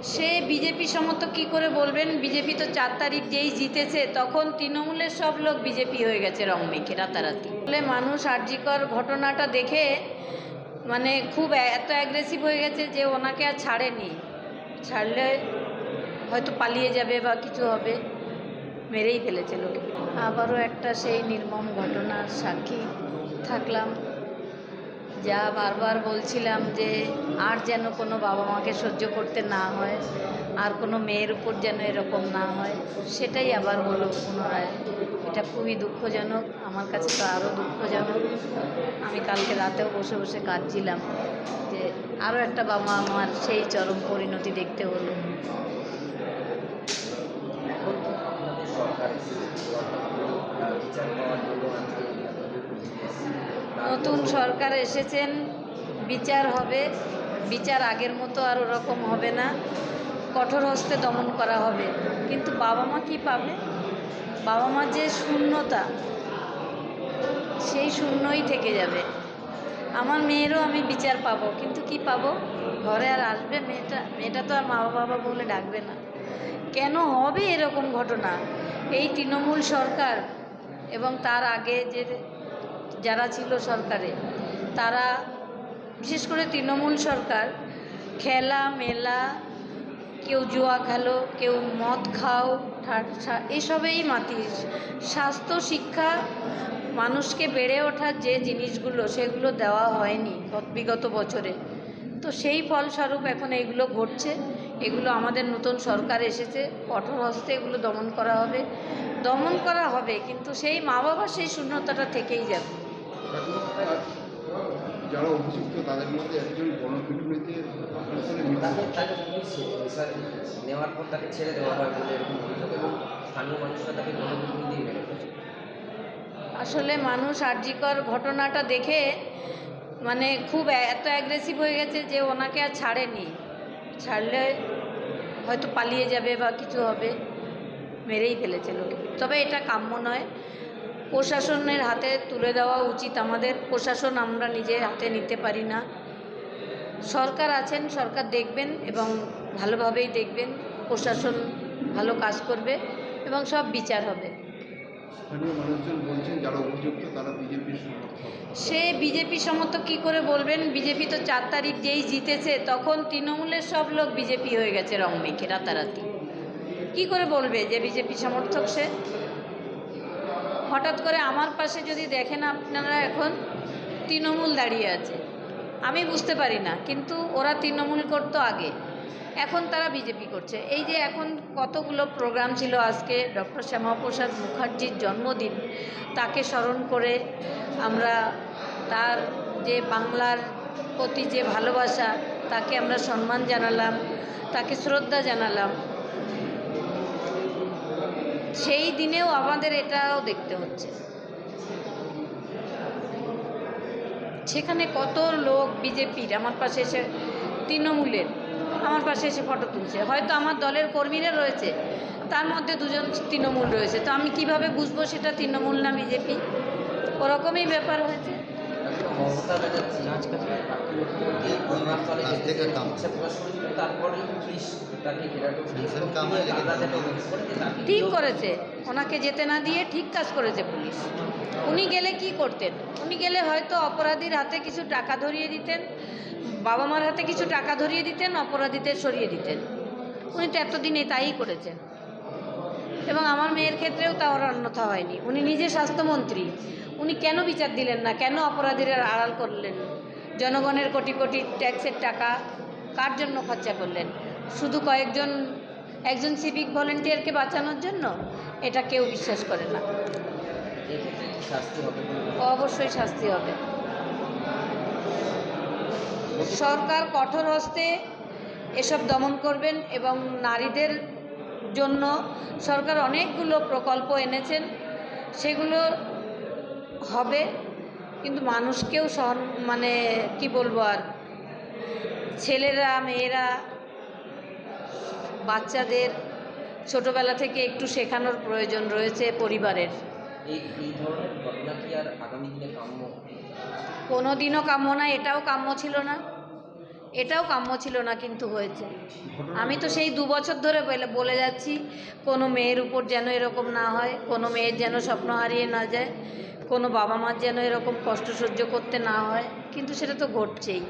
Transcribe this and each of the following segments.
সে BJP সমর্থক কী করে বলবেন? বিজেপি তো 4 তারিখ যেই জিতেছে তখন তৃণমূলের সব লোক বিজেপি হয়ে গেছে রং মেখে রাতারাতি। বলে মানুষ আরজিকর ঘটনাটা দেখে মানে খুব এত অ্যাগ্রেসিভ হয়ে গেছে যে ওনাকে আর ছাড়েনি। ছাড়লে হয়তো পালিয়ে যাবে বা কিছু হবে, মেরেই ফেলেছে লোকে। আবারও একটা সেই নির্মম ঘটনার সাক্ষী থাকলাম। যা বারবার বলছিলাম যে আর যেন কোনো বাবা মাকে সহ্য করতে না হয়, আর কোনো মেয়ের উপর যেন এরকম না হয়, সেটাই আবার হলো পুনরায়। এটা খুবই দুঃখজনক, আমার কাছে তো আরও দুঃখজনক। আমি কালকে রাতেও বসে বসে কাঁদছিলাম যে আরও একটা বাবা আমার সেই চরম পরিণতি দেখতে হলো। নতুন সরকার এসেছেন, বিচার হবে, বিচার আগের মতো আর ওরকম হবে না, কঠোর হস্তে দমন করা হবে। কিন্তু বাবা মা কী পাবে? বাবা মার যে শূন্যতা, সেই শূন্যই থেকে যাবে। আমার মেয়েরও আমি বিচার পাবো, কিন্তু কি পাবো? ঘরে আর আসবে মেয়েটা তো আর মা বাবা বলে ডাকবে না। কেন হবে এরকম ঘটনা? এই তৃণমূল সরকার এবং তার আগে যারা ছিল সরকারে, তারা, বিশেষ করে তৃণমূল সরকার, খেলা মেলা, কেউ জুয়া খেলো, কেউ মদ খাও, এসবেই মাতিস। স্বাস্থ্য শিক্ষা, মানুষকে বেড়ে ওঠার যে জিনিসগুলো, সেগুলো দেওয়া হয়নি বিগত বছরে। তো সেই ফলস্বরূপ এখন এগুলো ঘটছে। এগুলো আমাদের নতুন সরকার এসেছে, কঠোর হস্তে এগুলো দমন করা হবে, কিন্তু সেই মা বাবার সেই শূন্যতাটা থেকেই যাবে। যারা অভিযুক্ত তাদের মধ্যে একজন গণপিটুনিতে নেওয়ার পর তাকে ছেড়ে দেওয়া হয় বলে এরকম অভিযোগ, এবং স্থানীয় মানুষরা তাকে গণপিটুনি দিয়ে মেরে ফেলেছে। আসলে মানুষ আরজিকর ঘটনাটা দেখে মানে খুব এত অ্যাগ্রেসিভ হয়ে গেছে যে ওনাকে আর ছাড়েনি। ছাড়লে হয়তো পালিয়ে যাবে বা কিছু হবে, মেরেই ফেলেছে লোকে। তবে এটা কাম্য নয়, প্রশাসনের হাতে তুলে দেওয়া উচিত আমাদের। প্রশাসন আমরা নিজে হাতে নিতে পারি না। সরকার আছেন, সরকার দেখবেন এবং ভালোভাবেই দেখবেন, প্রশাসন ভালো কাজ করবে এবং সব বিচার হবে। স্থানীয় মানুষজন বলছেন যারা অভিযুক্ত তারা বিজেপির সমর্থক। সে বিজেপি সমর্থক কী করে বলবেন? বিজেপি তো 4 তারিখ যেই জিতেছে তখন তৃণমূলের সব লোক বিজেপি হয়ে গেছে রং মেখে রাতারাতি। কী করে বলবে যে বিজেপি সমর্থক সে? হঠাৎ করে আমার পাশে যদি দেখেন আপনারা, এখন তৃণমূল দাঁড়িয়ে আছে, আমি বুঝতে পারি না, কিন্তু ওরা তৃণমূল করতো আগে, এখন তারা বিজেপি করছে। এই যে এখন কতগুলো প্রোগ্রাম ছিল, আজকে ডক্টর শ্যামাপ্রসাদ মুখার্জির জন্মদিন, তাকে স্মরণ করে আমরা তার যে বাংলার প্রতি যে ভালোবাসা, তাকে আমরা সম্মান জানালাম, তাকে শ্রদ্ধা জানালাম। সেই দিনেও আমাদের এটাও দেখতে হচ্ছে, সেখানে কত লোক বিজেপির আমার পাশে এসে, তৃণমূলের আমার পাশে এসে ফটো তুলছে। হয়তো আমার দলের কর্মীরা রয়েছে, তার মধ্যে দুজন তৃণমূল রয়েছে, তো আমি কিভাবে বুঝবো সেটা তৃণমূল না বিজেপি? ওরকমই ব্যাপার হয়েছে। ঠিক করেছে, ওনাকে যেতে না দিয়ে ঠিক কাজ করেছে পুলিশ। উনি গেলে কি করতেন? উনি গেলে হয়তো অপরাধীর হাতে কিছু টাকা ধরিয়ে দিতেন, বাবা মার হাতে কিছু টাকা ধরিয়ে দিতেন, অপরাধীদের সরিয়ে দিতেন। উনি তো এতদিনে তাই করেছেন, এবং আমার মেয়ের ক্ষেত্রেও তা ওর অন্যথা হয়নি। উনি নিজে স্বাস্থ্যমন্ত্রী, উনি কেন বিচার দিলেন না? কেন অপরাধীরা আড়াল করলেন? জনগণের কোটি কোটি ট্যাক্সের টাকা কার জন্য খরচা করলেন? শুধু একজন সিভিক ভলেন্টিয়ারকে বাঁচানোর জন্য? এটা কেউ বিশ্বাস করে না। অবশ্যই শাস্তি হবে। সরকার কঠোর হস্তে এসব দমন করবেন, এবং নারীদের জন্য সরকার অনেকগুলো প্রকল্প এনেছেন, সেগুলো হবে, কিন্তু মানুষকেও মানে কি বলবো, আর ছেলেরা মেয়েরা বাচ্চাদের ছোটবেলা থেকে একটু শেখানোর প্রয়োজন রয়েছে পরিবারের। এই ধরনের ঘটনা কি আর আগামী দিনে কাম্য? কোনো দিনও কাম্য না, এটাও কাম্য ছিল না। এটাও কাম্য ছিল না, কিন্তু হয়েছে। আমি তো সেই 2 বছর ধরে বলে যাচ্ছি কোনো মেয়ের উপর যেন এরকম না হয়, কোনো মেয়ের যেন স্বপ্ন হারিয়ে না যায়, কোনো বাবা মার যেন এরকম কষ্ট সহ্য করতে না হয়, কিন্তু সেটা তো ঘটছেই।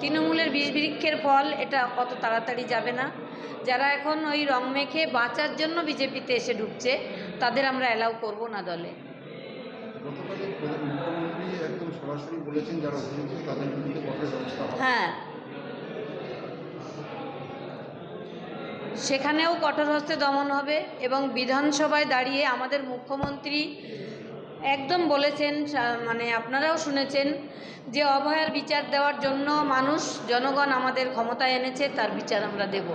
তৃণমূলের বিষ বৃক্ষের ফল এটা অত তাড়াতাড়ি যাবে না। যারা এখন ওই রং মেখে বাঁচার জন্য বিজেপিতে এসে ঢুকছে তাদের আমরা অ্যালাউ করব না দলে। গতকালই মুখ্যমন্ত্রী একদম সরাসরি বলেছেন যারা অভিযুক্ত তাদের বিরুদ্ধে কঠোর ব্যবস্থা হবে। হ্যাঁ, সেখানেও কঠোর হস্তে দমন হবে এবং বিধানসভায় দাঁড়িয়ে আমাদের মুখ্যমন্ত্রী একদম বলেছেন, মানে আপনারাও শুনেছেন, যে অভয়ার বিচার দেওয়ার জন্য জনগণ আমাদের ক্ষমতায় এনেছে, তার বিচার আমরা দেব।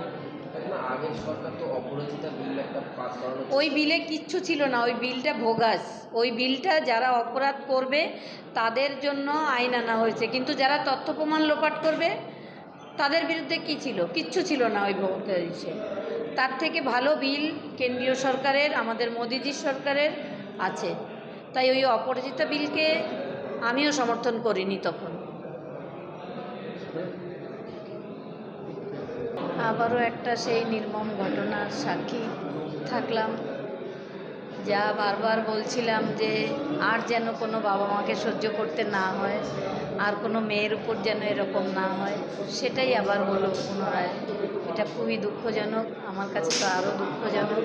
কাকিমা, আগের সরকার তো অপরাজিতা বিল একটা পাস করানো ওই বিলে কিচ্ছু ছিল না, ওই বিলটা ভোগাস। ওই বিলটা যারা অপরাধ করবে তাদের জন্য আইন আনা হয়েছে, কিন্তু যারা তথ্য প্রমাণ লোপাট করবে তাদের বিরুদ্ধে কি ছিল? কিচ্ছু ছিল না ওই ভোগাসে। তার থেকে ভালো বিল কেন্দ্রীয় সরকারের, আমাদের মোদিজির সরকারের আছে। তাই ওই অপরাজিতা বিলকে আমিও সমর্থন করিনি তখন। আবারও একটা সেই নির্মম ঘটনার সাক্ষী থাকলাম, যা বারবার বলছিলাম যে আর যেন কোনো বাবা মাকে সহ্য করতে না হয়, আর কোনো মেয়ের উপর যেন এরকম না হয়, সেটাই আবার হলো পুনরায়। এটা খুবই দুঃখজনক, আমার কাছে তো আরও দুঃখজনক।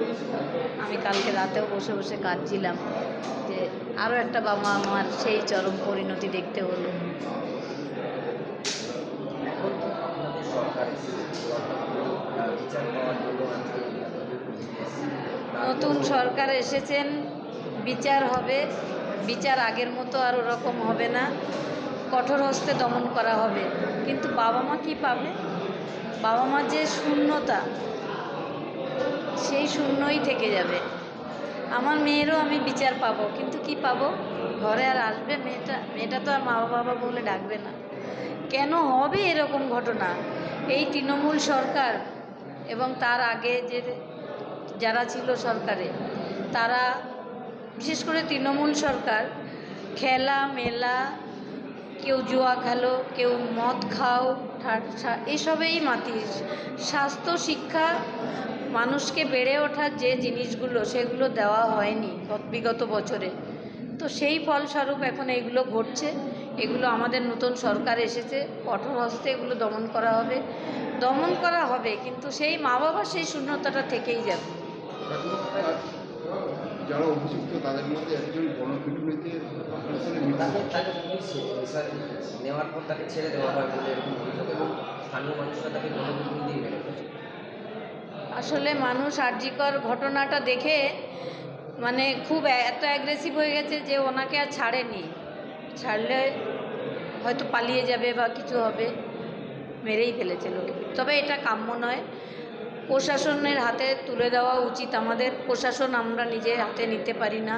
আমি কালকে রাতেও বসে বসে কাঁদছিলাম যে আরও একটা বাবা আমার সেই চরম পরিণতি দেখতে হলো। এখন তো আপনাদের সরকার এসেছে, বিচার পাওয়ার জন্য আজকে নতুন সরকার এসেছেন, বিচার হবে। বিচার আগের মতো আর ওরকম হবে না, কঠোর হস্তে দমন করা হবে। কিন্তু বাবা মা কী পাবে? বাবা মার যে শূন্যতা, সেই শূন্যই থেকে যাবে। আমার মেয়েরও আমি বিচার পাবো, কিন্তু কি পাবো? ঘরে আর আসবে মেয়েটা তো আর মা বাবা বলে ডাকবে না। কেন হবে এরকম ঘটনা? এই তৃণমূল সরকার এবং তার আগে যারা ছিল সরকারে, তারা, বিশেষ করে তৃণমূল সরকার, খেলা মেলা, কেউ জুয়া খেলো, কেউ মদ খাও, এসবেই মাতিস। স্বাস্থ্য শিক্ষা, মানুষকে বেড়ে ওঠার যে জিনিসগুলো, সেগুলো দেওয়া হয়নি বিগত বছরে। তো সেই ফলস্বরূপ এখন এইগুলো ঘটছে। এগুলো আমাদের নতুন সরকার এসেছে, কঠোর হস্তে এগুলো দমন করা হবে, কিন্তু সেই মা বাবার সেই শূন্যতাটা থেকেই যাবে। যারা অভিযুক্ত তাদের মধ্যে একজন গণপিটুনিতে তাকে পুলিশ নেওয়ার পর তাকে ছেড়ে দেওয়া হয় বলে এরকম অভিযোগ, এবং স্থানীয় মানুষরা তাকে গণপিটুনি দিয়ে মেরে ফেলেছে। আসলে মানুষ আরজিকর ঘটনাটা দেখে মানে খুব এত অ্যাগ্রেসিভ হয়ে গেছে যে ওনাকে আর ছাড়েনি। ছাড়লে হয়তো পালিয়ে যাবে বা কিছু হবে, মেরেই ফেলেছে লোকে। তবে এটা কাম্য নয়, প্রশাসনের হাতে তুলে দেওয়া উচিত আমাদের। প্রশাসন আমরা নিজে হাতে নিতে পারি না।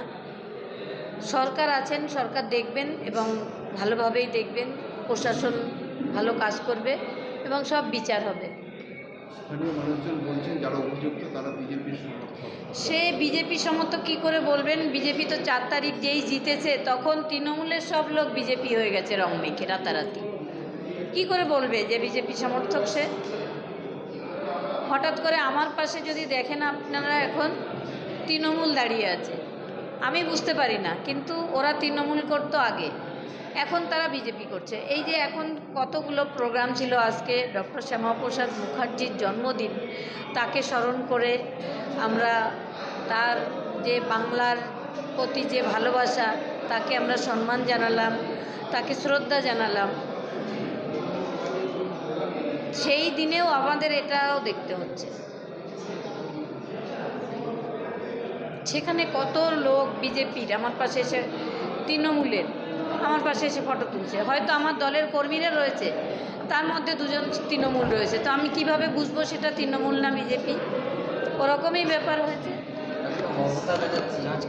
সরকার আছেন, সরকার দেখবেন এবং ভালোভাবেই দেখবেন, প্রশাসন ভালো কাজ করবে এবং সব বিচার হবে। স্থানীয় মানুষজন বলছেন যারা অভিযুক্ত তারা বিজেপির সমর্থক। সে বিজেপি সমর্থক কী করে বলবেন? বিজেপি তো 4 তারিখ যেই জিতেছে তখন তৃণমূলের সব লোক বিজেপি হয়ে গেছে রং মেখে রাতারাতি। কী করে বলবে যে বিজেপি সমর্থক সে? হঠাৎ করে আমার পাশে যদি দেখেন আপনারা, এখন তৃণমূল দাঁড়িয়ে আছে, আমি বুঝতে পারি না, কিন্তু ওরা তৃণমূল করতো আগে, এখন তারা বিজেপি করছে। এই যে এখন কতগুলো প্রোগ্রাম ছিল, আজকে ডক্টর শ্যামাপ্রসাদ মুখার্জির জন্মদিন, তাকে স্মরণ করে আমরা তার যে বাংলার প্রতি যে ভালোবাসা, তাকে আমরা সম্মান জানালাম, তাকে শ্রদ্ধা জানালাম। সেই দিনেও আমাদের এটাও দেখতে হচ্ছে। সেখানে কত লোক বিজেপির আমার পাশে এসে, তৃণমূলের আমার পাশে এসে ফটো তুলছে। হয়তো আমার দলের কর্মীরা রয়েছে, তার মধ্যে 2 জন তৃণমূল রয়েছে, তো আমি কিভাবে বুঝবো সেটা তৃণমূল না বিজেপি? ওরকমই ব্যাপার হয়েছে। মমতা ব্যানার্জি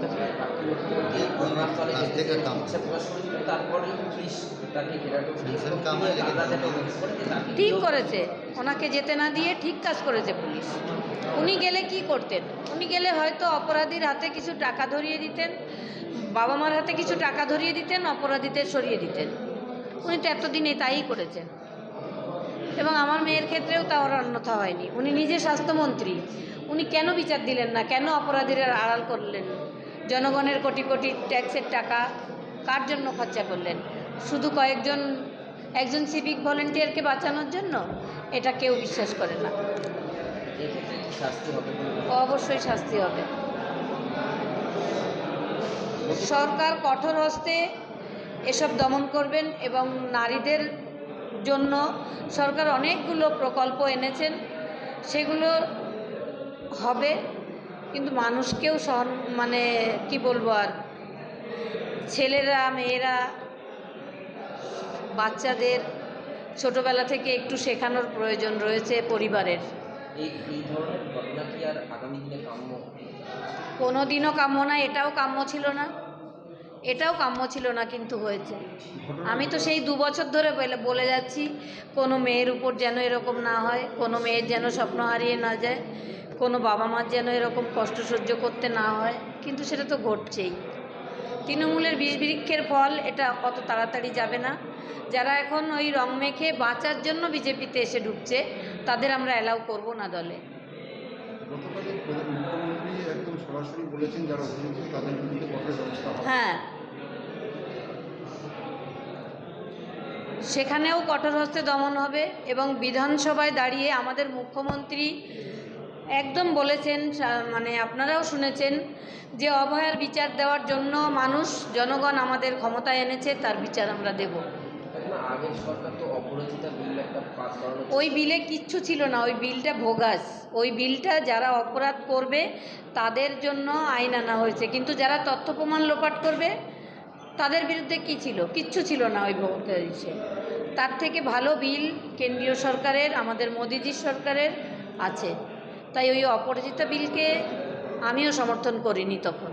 মুখ্যমন্ত্রী ঘটনাস্থলে যেতে ইচ্ছা প্রকাশ করেছিল, তারপরে পুলিশ তাকে ঘেরাটো করে ঠিক করেছে, ওনাকে যেতে না দিয়ে ঠিক কাজ করেছে পুলিশ। উনি গেলে কি করতেন? উনি গেলে হয়তো অপরাধীর হাতে কিছু টাকা ধরিয়ে দিতেন, বাবা মার হাতে কিছু টাকা ধরিয়ে দিতেন, অপরাধীদের সরিয়ে দিতেন। উনি তো এতদিনে তাই করেছেন। এবং আমার মেয়ের ক্ষেত্রেও তার অন্যথা হয়নি। উনি নিজে স্বাস্থ্যমন্ত্রী, উনি কেন বিচার দিলেন না? কেন অপরাধীরা আড়াল করলেন? জনগণের কোটি কোটি ট্যাক্সের টাকা কার জন্য খরচা করলেন? শুধু একজন সিভিক ভলেন্টিয়ারকে বাঁচানোর জন্য? এটা কেউ বিশ্বাস করে না। এক্ষেত্রে কি শাস্তি হবে বলে মনে অবশ্যই শাস্তি হবে। সরকার কঠোর হস্তে এসব দমন করবেন এবং নারীদের জন্য সরকার অনেকগুলো প্রকল্প এনেছেন, সেগুলো হবে, কিন্তু মানুষকেও মানে কি বলবো আর, ছেলেরা মেয়েরা বাচ্চাদের ছোটবেলা থেকে একটু শেখানোর প্রয়োজন রয়েছে পরিবারের। এই ধরনের ঘটনা কি আর আগামী দিনে কাম্য? কোনো দিনও কাম্য না, এটাও কাম্য ছিল না, এটাও কাম্য ছিল না, কিন্তু হয়েছে। আমি তো সেই 2 বছর ধরে বলে যাচ্ছি, কোনো মেয়ের উপর যেন এরকম না হয়, কোনো মেয়ের যেন স্বপ্ন হারিয়ে না যায়, কোনো বাবা মার যেন এরকম কষ্ট সহ্য করতে না হয়, কিন্তু সেটা তো ঘটছেই। তৃণমূলের বিষ বৃক্ষের ফল, এটা অত তাড়াতাড়ি যাবে না। যারা এখন ওই রং মেখে বাঁচার জন্য বিজেপিতে এসে ঢুকছে, তাদের আমরা অ্যালাউ করব না দলে। গতকালের মুখ্যমন্ত্রী একদম সরাসরি বলেছেন যারা অভিযুক্ত তাদের বিরুদ্ধে কঠোর ব্যবস্থা হবে। হ্যাঁ, সেখানেও কঠোর হস্তে দমন হবে এবং বিধানসভায় দাঁড়িয়ে আমাদের মুখ্যমন্ত্রী একদম বলেছেন, মানে আপনারাও শুনেছেন, যে অভয়ার বিচার দেওয়ার জন্য জনগণ আমাদের ক্ষমতায় এনেছে, তার বিচার আমরা দেব। এখন আগের সরকার তো অপরাজিতা বিল একটা পাস করানো ওই বিলে কিচ্ছু ছিল না, ওই বিলটা ভোগাস। ওই বিলটা যারা অপরাধ করবে তাদের জন্য আইন আনা হয়েছে, কিন্তু যারা তথ্য প্রমাণ লোপাট করবে তাদের বিরুদ্ধে কী ছিল? কিচ্ছু ছিল না ওই ভোগাসে। তার থেকে ভালো বিল কেন্দ্রীয় সরকারের, আমাদের মোদিজির সরকারের আছে। তাই ওই অপরাজিতা বিলকে আমিও সমর্থন করিনি তখন।